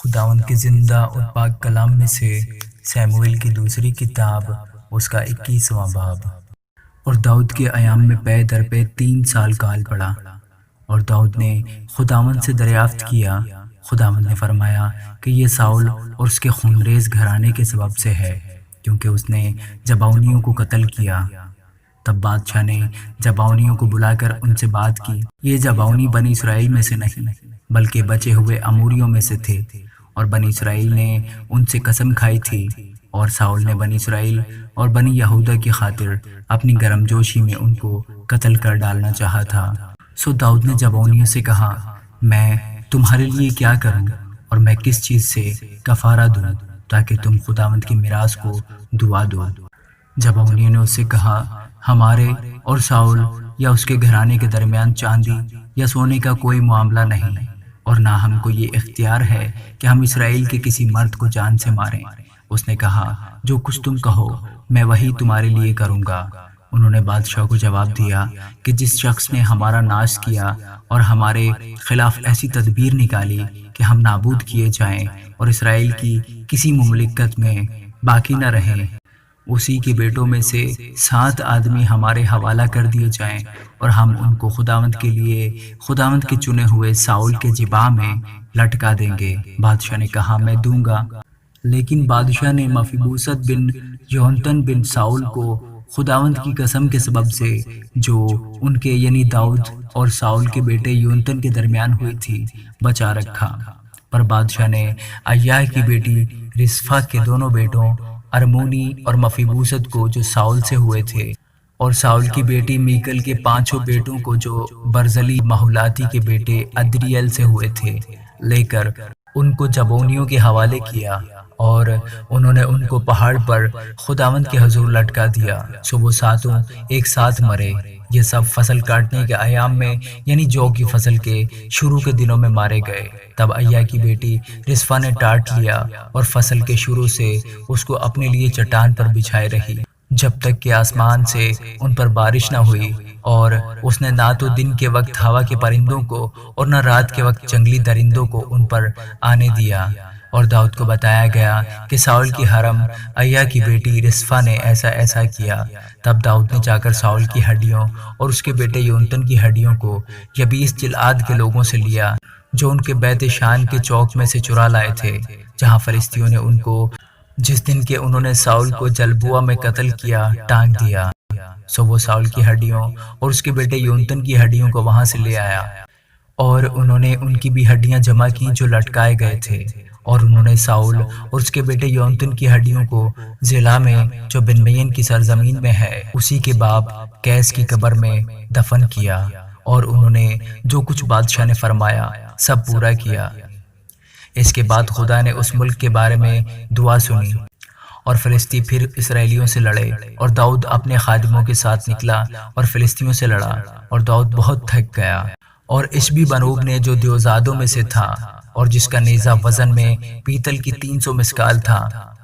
خداوند کے زندہ اور پاک کلام میں سے سیموئیل کی دوسری کتاب اس کا 21واں باب۔ اور داؤد کے ایام میں پے در پے 3 سال کال پڑا، اور داؤد نے خداوند سے دریافت کیا۔ خداوند نے فرمایا کہ یہ ساؤل اور اس کے خونریز گھرانے کے سبب سے ہے، کیونکہ اس نے جباؤنیوں کو قتل کیا۔ تب بادشاہ نے جباؤنیوں کو بلا کر ان سے بات کی۔ یہ جباؤنی بنی اسرائیل میں سے نہیں، بلکہ بچے ہوئے اموریوں میں سے تھے، اور بنی اسرائیل نے ان سے قسم کھائی تھی، اور ساؤل نے بنی اسرائیل اور بنی یہودا کی خاطر اپنی گرم جوشی میں ان کو قتل کر ڈالنا چاہا تھا۔ سو داؤد نے جباؤنیوں سے کہا، میں تمہارے لیے کیا کروں، اور میں کس چیز سے کفارہ دوں تاکہ تم خداوند کی میراث کو دعا دو؟ جباؤنیوں نے اس سے کہا، ہمارے اور ساؤل یا اس کے گھرانے کے درمیان چاندی یا سونے کا کوئی معاملہ نہیں، اور نہ ہم کو یہ اختیار ہے کہ ہم اسرائیل کے کسی مرد کو جان سے ماریں۔ اس نے کہا، جو کچھ تم کہو میں وہی تمہارے لیے کروں گا۔ انہوں نے بادشاہ کو جواب دیا کہ جس شخص نے ہمارا ناش کیا اور ہمارے خلاف ایسی تدبیر نکالی کہ ہم نابود کیے جائیں اور اسرائیل کی کسی مملکت میں باقی نہ رہیں، اسی کے بیٹوں میں سے 7 آدمی ہمارے حوالہ کر دیے جائیں، اور ہم ان کو خداوند کے لیے خداوند کے چنے ہوئے ساؤل کے جبا میں لٹکا دیں گے۔ بادشاہ نے کہا، میں دوں گا۔ لیکن بادشاہ نے مفیبوست بن یونتن بن ساؤل کو خداوند کی قسم کے سبب سے جو ان کے یعنی داؤد اور ساؤل کے بیٹے یونتن کے درمیان ہوئی تھی بچا رکھا۔ پر بادشاہ نے ایاح کی بیٹی رسفا کے دونوں بیٹوں ارمونی اور مفیبوست کو جو ساؤل سے ہوئے تھے، اور ساؤل کی بیٹی میکل کے 5 بیٹوں کو جو برزلی مہولاتی کے بیٹے ادریل سے ہوئے تھے، لے کر ان کو جباؤنیوں کے حوالے کیا، اور انہوں نے ان کو پہاڑ پر خداوند کے حضور لٹکا دیا۔ سو وہ 7 ایک ساتھ مرے۔ یہ سب فصل کاٹنے کے ایام میں یعنی جو کی فصل کے شروع کے دنوں میں مارے گئے۔ تب ایاح کی بیٹی رسفا نے ٹاٹ لیا اور فصل کے شروع سے اس کو اپنے لیے چٹان پر بچھائے رہی، جب تک کہ آسمان سے ان پر بارش نہ ہوئی، اور اس نے نہ تو دن کے وقت ہوا کے پرندوں کو اور نہ رات کے وقت جنگلی درندوں کو ان پر آنے دیا۔ اور داؤد کو بتایا گیا کہ ساؤل کی حرم ایاح کی بیٹی رسفا نے ایسا کیا۔ تب داؤد نے جا کر ساؤل کی ہڈیوں اور اس کے بیٹے یونتن کی ہڈیوں کو یبیس جلعاد کے لوگوں سے لیا، جو ان کے بیت شان کے چوک میں سے چرا لائے تھے، جہاں فلسطینیوں نے ان کو جس دن کے انہوں نے ساؤل کو جلبوع میں قتل کیا ٹانگ دیا۔ سو وہ ساؤل کی ہڈیوں اور اس کے بیٹے یونتن کی ہڈیوں کو وہاں سے لے آیا، اور انہوں نے ان کی بھی ہڈیاں جمع کی جو لٹکائے گئے تھے، اور انہوں نے ساؤل اور اس کے بیٹے یونتن کی ہڈیوں کو ضلع میں جو بنیامین کی سرزمین میں ہے اسی کے باپ قیس کی قبر میں دفن کیا، اور انہوں نے جو کچھ بادشاہ نے فرمایا سب پورا کیا۔ اس کے بعد خدا نے اس ملک کے بارے میں دعا سنی، اور فلسطی پھر اسرائیلیوں سے لڑے، اور داؤد اپنے خادموں کے ساتھ نکلا اور فلسطینیوں سے لڑا، اور داؤد بہت تھک گیا۔ اور اشبی بنوب نے جو دیوزادوں میں سے تھا، اور جس کا نیزہ وزن میں پیتل کی 300 مسکال تھا،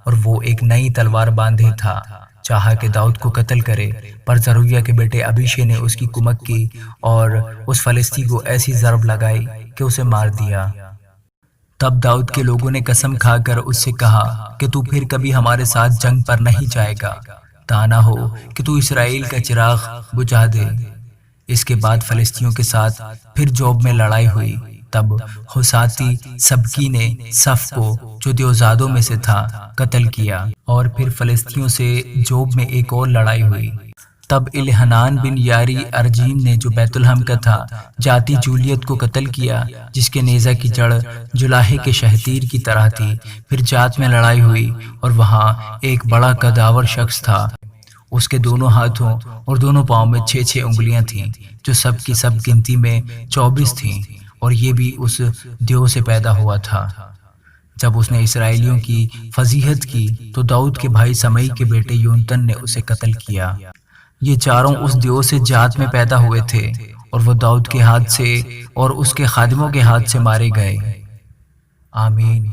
اور وہ ایک نئی تلوار باندھے تھا، چاہا کہ داؤد کو قتل کرے، پر زرویہ کے بیٹے ابیشے نے اس کی کمک کی اور اس فلسطی کو ایسی ضرب لگائی کہ اسے مار دیا۔ تب داؤد کے لوگوں نے قسم کھا کر اس سے کہا کہ تو پھر کبھی ہمارے ساتھ جنگ پر نہیں جائے گا، تا نہ ہو کہ تو اسرائیل کا چراغ بجھا دے۔ اس کے بعد فلسطینیوں کے ساتھ پھر جوب میں لڑائی ہوئی۔ تب حساتی سبکی نے صف کو جو دیوزادوں میں سے تھا قتل کیا، اور پھر فلسطینیوں سے جوب میں ایک اور لڑائی ہوئی۔ تب الحنان بن یاری ارجین نے جو بیت الحم کا تھا جاتی جولیت کو قتل کیا، جس کے نیزہ کی جڑ جلاہے کے شہتیر کی طرح تھی۔ پھر جات میں لڑائی ہوئی، اور وہاں ایک بڑا قداور شخص تھا، اس کے دونوں ہاتھوں اور دونوں پاؤں میں 6 انگلیاں تھیں، جو سب کی سب گنتی میں 24 تھیں، اور یہ بھی اس دیو سے پیدا ہوا تھا۔ جب اس نے اسرائیلیوں کی فضیحت کی تو داؤد کے بھائی سمئی کے بیٹے یونتن نے اسے قتل کیا۔ یہ چاروں اس دیو سے جات میں پیدا ہوئے تھے، اور وہ داؤد کے ہاتھ سے اور اس کے خادموں کے ہاتھ سے مارے گئے۔ آمین۔